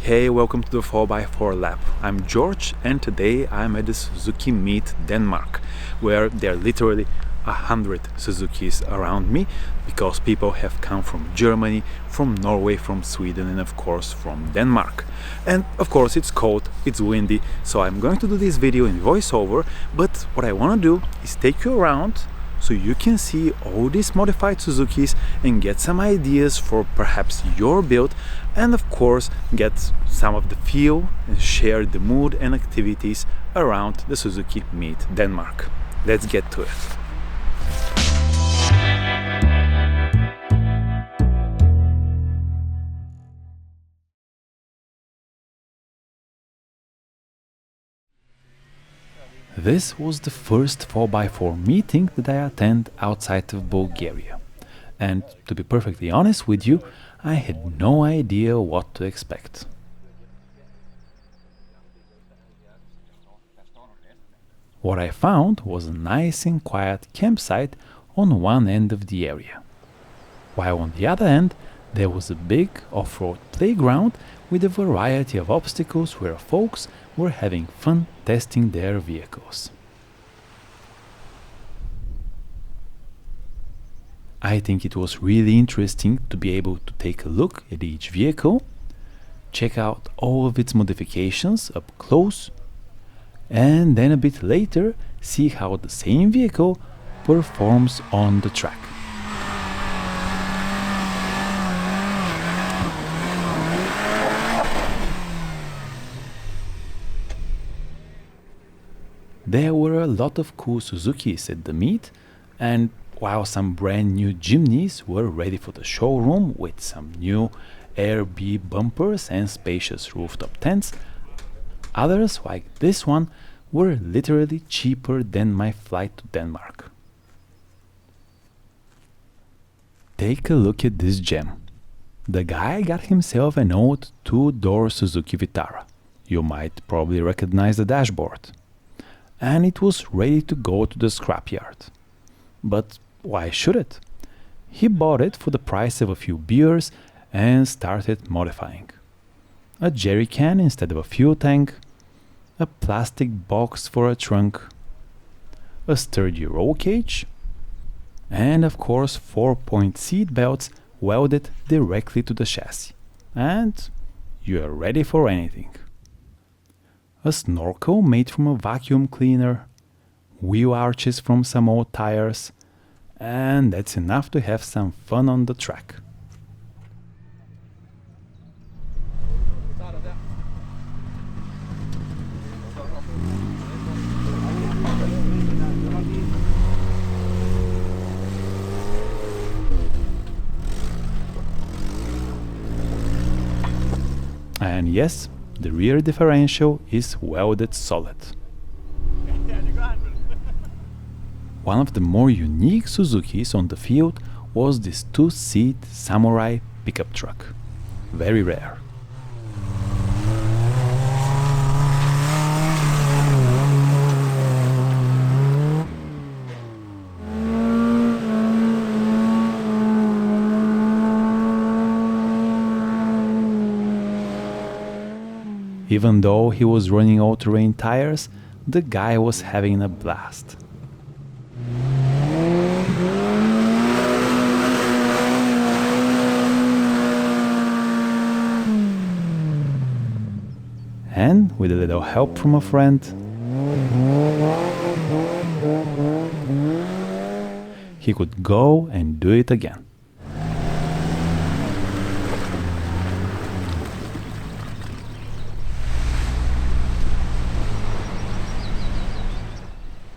Hey, welcome to the 4x4 lab. I'm George and today I'm at the Suzuki meet Denmark, where there are literally 100 Suzukis around me because people have come from Germany, from Norway, from Sweden and of course from Denmark. And of course it's cold, it's windy, so I'm going to do this video in voiceover, but what I want to do is take you around so you can see all these modified Suzukis and get some ideas for perhaps your build, and of course get some of the feel and share the mood and activities around the Suzuki meet Denmark. Let's get to it. This was the first 4x4 meeting that I attend outside of Bulgaria. And to be perfectly honest with you, I had no idea what to expect. What I found was a nice and quiet campsite on one end of the area, while on the other end there was a big off-road playground with a variety of obstacles where folks were having fun testing their vehicles. I think it was really interesting to be able to take a look at each vehicle, check out all of its modifications up close, and then a bit later see how the same vehicle performs on the track. There were a lot of cool Suzukis at the meet, and while some brand new Jimnys were ready for the showroom with some new Air-B bumpers and spacious rooftop tents, others like this one were literally cheaper than my flight to Denmark. Take a look at this gem. The guy got himself an old two-door Suzuki Vitara. You might probably recognize the dashboard. And it was ready to go to the scrapyard. But why should it? He bought it for the price of a few beers and started modifying. A jerry can instead of a fuel tank, a plastic box for a trunk, a sturdy roll cage, and of course 4-point seat belts welded directly to the chassis. And you are ready for anything. A snorkel made from a vacuum cleaner, wheel arches from some old tires, and that's enough to have some fun on the track. And yes, the rear differential is welded solid. One of the more unique Suzukis on the field was this two-seat Samurai pickup truck. Very rare. Even though he was running all-terrain tires, the guy was having a blast. And with a little help from a friend, he could go and do it again.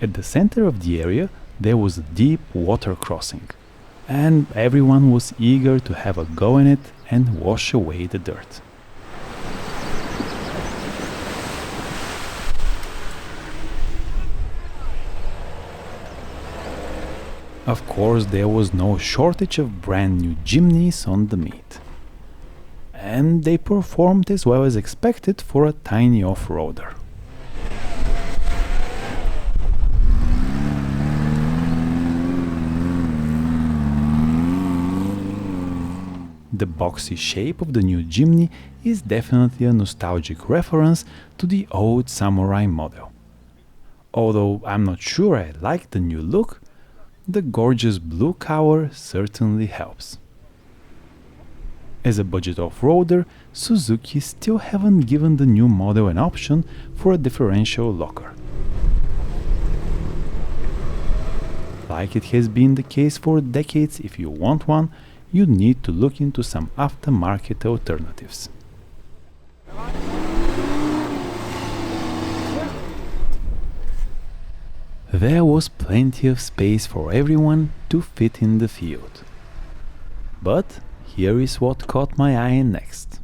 At the center of the area there was a deep water crossing, and everyone was eager to have a go in it and wash away the dirt. Of course, there was no shortage of brand new Jimnys on the meet. And they performed as well as expected for a tiny off-roader. The boxy shape of the new Jimny is definitely a nostalgic reference to the old samurai model. Although I'm not sure I like the new look, the gorgeous blue cover certainly helps. As a budget off-roader, Suzuki still haven't given the new model an option for a differential locker. Like it has been the case for decades, if you want one, you need to look into some aftermarket alternatives. There was plenty of space for everyone to fit in the field. But here is what caught my eye next.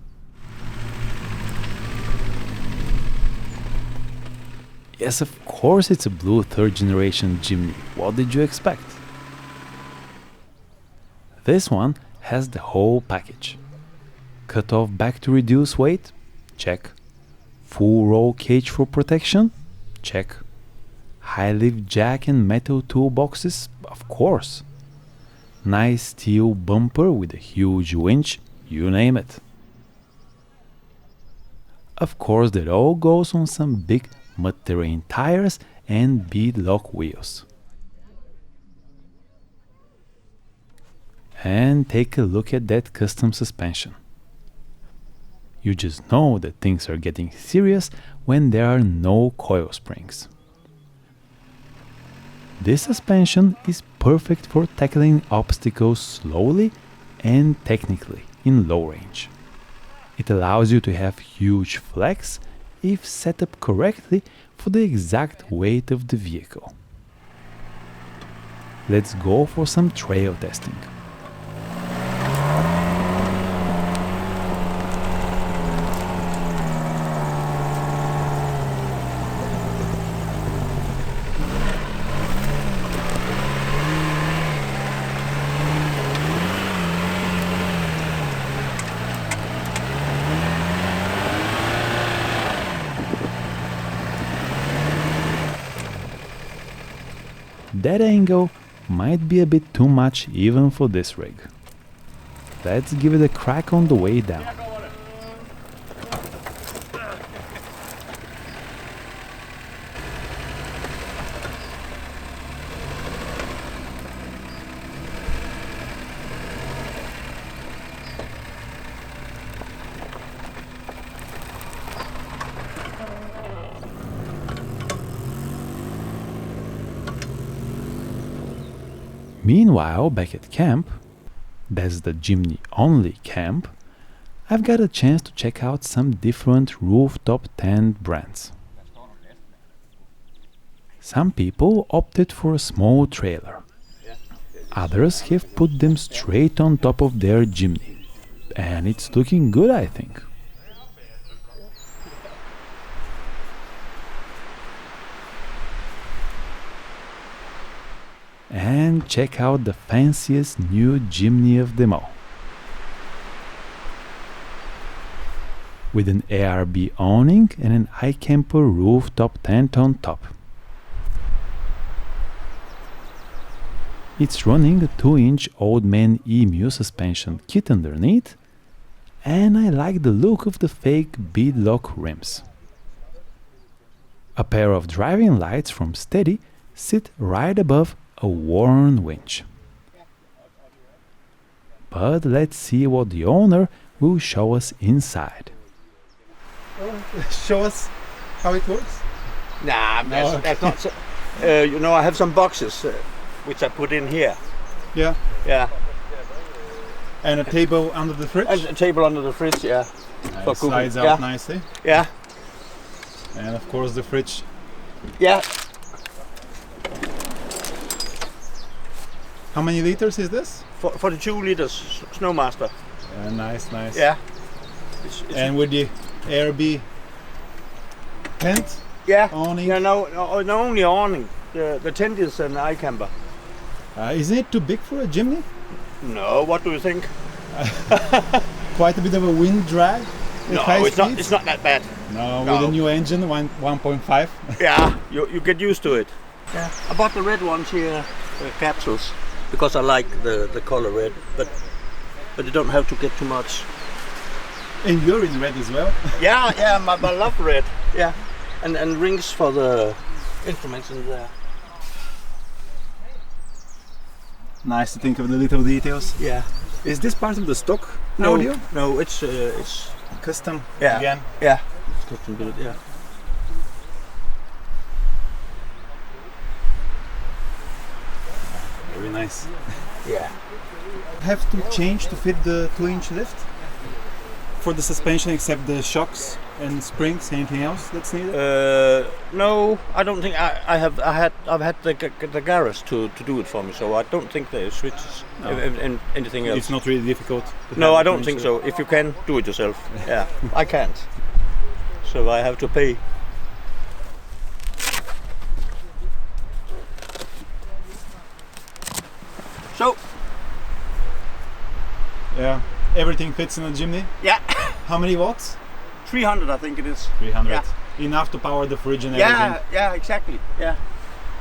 Yes, of course it's a blue third generation Jimny. What did you expect? This one has the whole package. Cut-off back to reduce weight? Check. Full roll cage for protection? Check. High lift jack and metal toolboxes? Of course. Nice steel bumper with a huge winch? You name it. Of course that all goes on some big mud-terrain tires and beadlock wheels. And take a look at that custom suspension. You just know that things are getting serious when there are no coil springs. This suspension is perfect for tackling obstacles slowly and technically in low range. It allows you to have huge flex if set up correctly for the exact weight of the vehicle. Let's go for some trail testing. That angle might be a bit too much even for this rig. Let's give it a crack on the way down. Meanwhile, back at camp, that's the Jimny only camp, I've got a chance to check out some different rooftop tent brands. Some people opted for a small trailer. Others have put them straight on top of their Jimny, and it's looking good, I think. And check out the fanciest new Jimny of them all. With an ARB awning and an iCamper rooftop tent on top. It's running a 2-inch Old Man Emu suspension kit underneath, and I like the look of the fake beadlock rims. A pair of driving lights from Steady sit right above a worn winch. But let's see what the owner will show us inside. Show us how it works. Nah, that's not so. You know, I have some boxes which I put in here. Yeah. Yeah. And a table under the fridge. And a table under the fridge, yeah. It slides out yeah. nicely. Yeah. And of course the fridge. Yeah. How many liters is this? 42 liters, Snowmaster. Nice, nice. Yeah. And with the ARB tent? Yeah. Awning? Yeah, no, only awning. The tent is an iCamper. Isn't it too big for a Jimny? No, what do you think? Quite a bit of a wind drag? No, it's not that bad. No, with the new engine, 1.5. Yeah, you get used to it. Yeah. I bought the red ones here, capsules, because I like the color red. But but you don't have to get too much. And you're in red as well. Yeah, I love red. Yeah, and rings for the instruments in there. Nice to think of the little details. Yeah. Is this part of the stock No, audio? no, it's Custom yeah, again? yeah. It's custom built. Yeah. Very nice. Yeah. Have to change to fit the 2-inch lift? For the suspension, except the shocks and springs, anything else that's needed? No, I don't think I've had the garage to do it for me, so I don't think there are switches and anything else. It's not really difficult. No, I don't think so. If you can, do it yourself. Yeah, I can't. So I have to pay. So, Yeah, everything fits in a Jimny. yeah, How many watts? 300 I think it is. 300. Yeah. Enough to power the fridge and everything. Yeah, exactly. Yeah,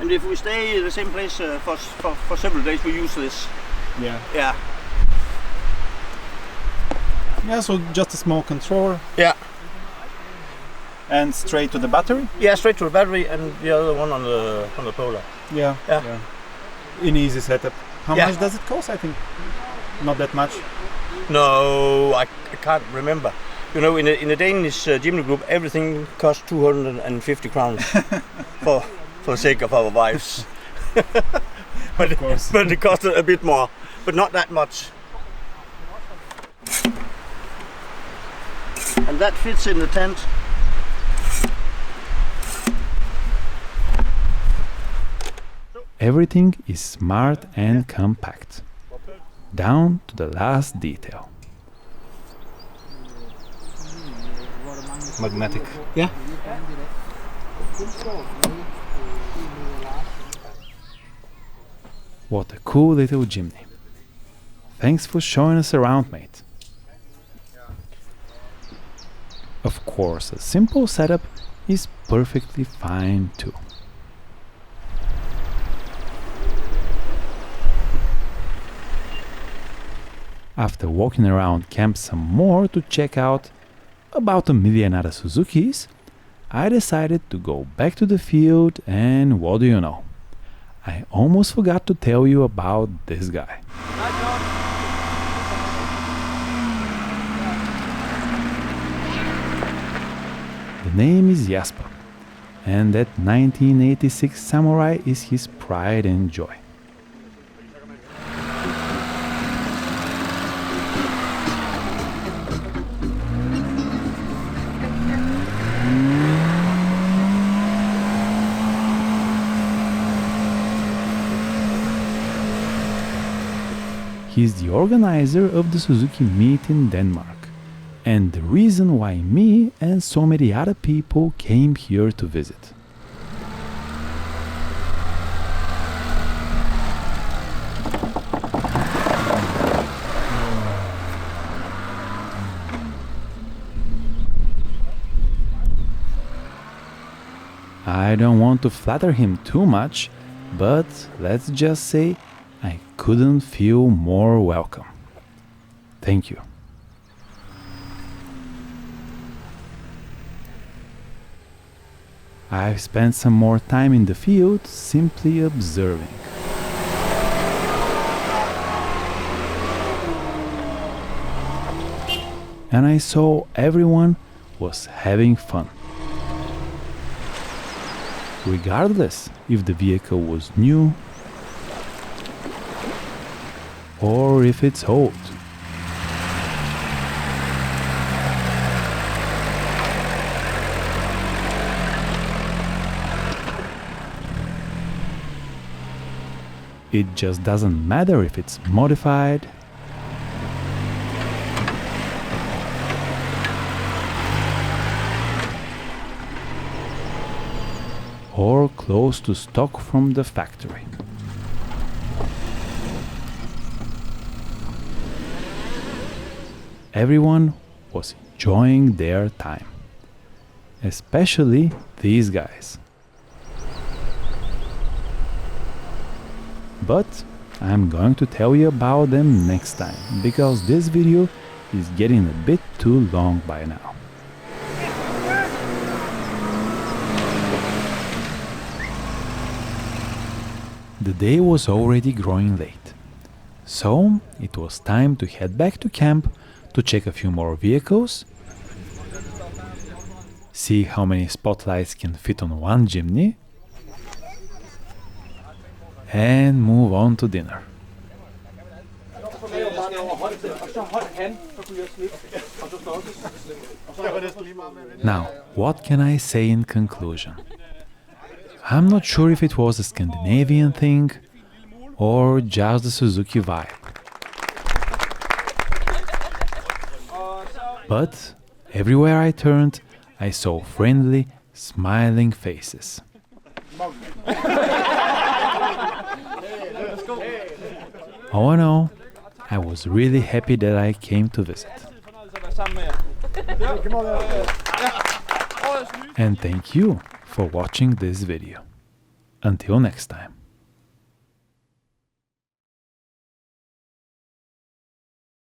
and if we stay in the same place for several days, we use this. Yeah. Yeah, Yeah, so just a small controller yeah, and straight to the battery. yeah. Straight to the battery, and the other one on the polar. Yeah. Yeah. In easy setup. How Yeah. much does it cost? I think not that much. No, I can't remember. You know, in the Danish Jimny group, everything costs 250 crowns for the sake of our wives. But Of course. but it costs a bit more, but not that much. And that fits in the tent. Everything is smart and compact, down to the last detail. Magnetic. Yeah. What a cool little Jimny. Thanks for showing us around, mate. Of course, a simple setup is perfectly fine too. After walking around camp some more to check out about a million other Suzukis, I decided to go back to the field, and what do you know? I almost forgot to tell you about this guy. The name is Jasper, and that 1986 Samurai is his pride and joy. He's the organizer of the Suzuki meet in Denmark, and the reason why me and so many other people came here to visit. I don't want to flatter him too much, but let's just say I couldn't feel more welcome. Thank you. I've spent some more time in the field simply observing. And I saw everyone was having fun. Regardless if the vehicle was new or if it's old. It just doesn't matter if it's modified or close to stock from the factory. Everyone was enjoying their time, especially these guys. But I'm going to tell you about them next time, because this video is getting a bit too long by now. The day was already growing late, so it was time to head back to camp to check a few more vehicles, see how many spotlights can fit on one Jimny, and move on to dinner. Now, what can I say in conclusion? I'm not sure if it was a Scandinavian thing or just the Suzuki vibe. But everywhere I turned, I saw friendly, smiling faces. Oh no, I was really happy that I came to visit. And thank you for watching this video. Until next time.